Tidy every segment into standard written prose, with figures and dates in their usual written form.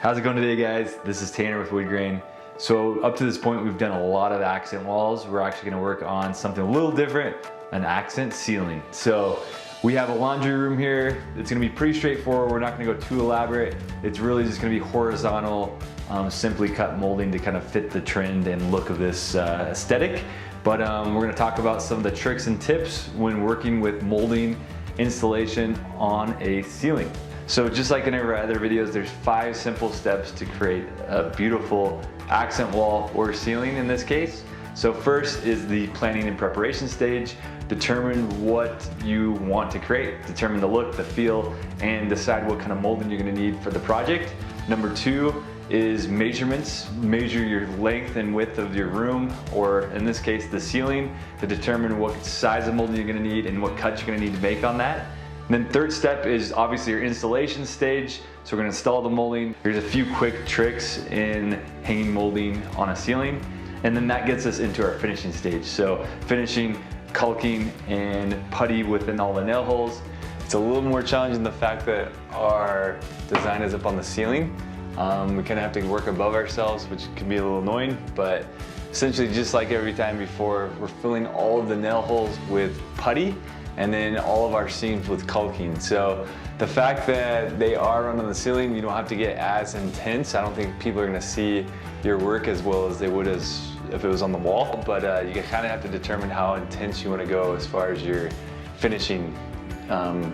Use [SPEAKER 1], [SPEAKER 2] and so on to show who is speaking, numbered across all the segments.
[SPEAKER 1] How's it going today, guys? This is Tanner with Woodgrain. So up to this point, we've done a lot of accent walls. We're actually gonna work on something a little different, an accent ceiling. So we have a laundry room here. It's gonna be pretty straightforward. We're not gonna go too elaborate. It's really just gonna be horizontal, simply cut molding to kind of fit the trend and look of this aesthetic. But we're gonna talk about some of the tricks and tips when working with molding installation on a ceiling. So just like in our other videos, there's 5 simple steps to create a beautiful accent wall or ceiling in this case. So first is the planning and preparation stage. Determine what you want to create. Determine the look, the feel, and decide what kind of molding you're gonna need for the project. Number 2 is measurements. Measure your length and width of your room, or in this case, the ceiling, to determine what size of molding you're gonna need and what cuts you're gonna need to make on that. And then third step is obviously your installation stage. So we're gonna install the molding. Here's a few quick tricks in hanging molding on a ceiling. And then that gets us into our finishing stage. So finishing, caulking, and putty within all the nail holes.
[SPEAKER 2] It's a little more challenging the fact that our design is up on the ceiling. We kind of have to work above ourselves, which can be a little annoying, but essentially just like every time before, we're filling all of the nail holes with putty and then all of our seams with caulking. So the fact that they are run on the ceiling, you don't have to get as intense. I don't think people are gonna see your work as well as they would as if it was on the wall, but you kind of have to determine how intense you wanna go as far as your finishing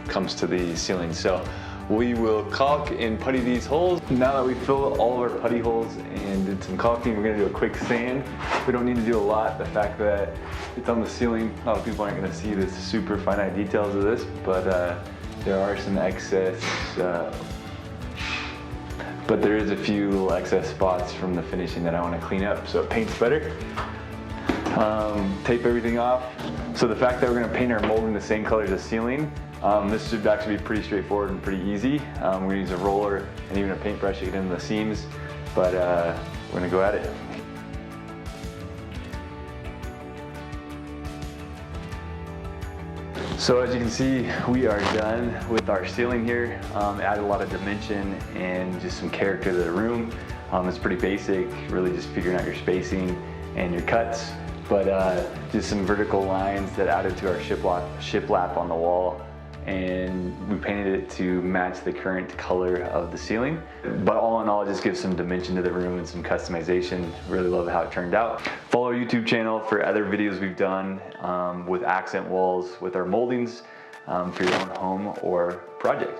[SPEAKER 2] comes to the ceiling. So we will caulk and putty these holes. Now that we filled all of our putty holes and did some caulking, we're gonna do a quick sand. We don't need to do a lot. The fact that it's on the ceiling, a lot of people aren't gonna see the super finite details of this, but there are some excess, but there is a few little excess spots from the finishing that I wanna clean up so it paints better. Tape everything off. So the fact that we're gonna paint our molding the same color as the ceiling, this should actually be pretty straightforward and pretty easy. We're gonna use a roller and even a paintbrush to get into the seams, but we're gonna go at it. So as you can see, we are done with our ceiling here. Added a lot of dimension and just some character to the room. It's pretty basic, really just figuring out your spacing and your cuts, but just some vertical lines that added to our shiplap on the wall. And we painted it to match the current color of the ceiling. But all in all, it just gives some dimension to the room and some customization. Really love how it turned out. Follow our YouTube channel for other videos we've done with accent walls with our moldings for your own home or project.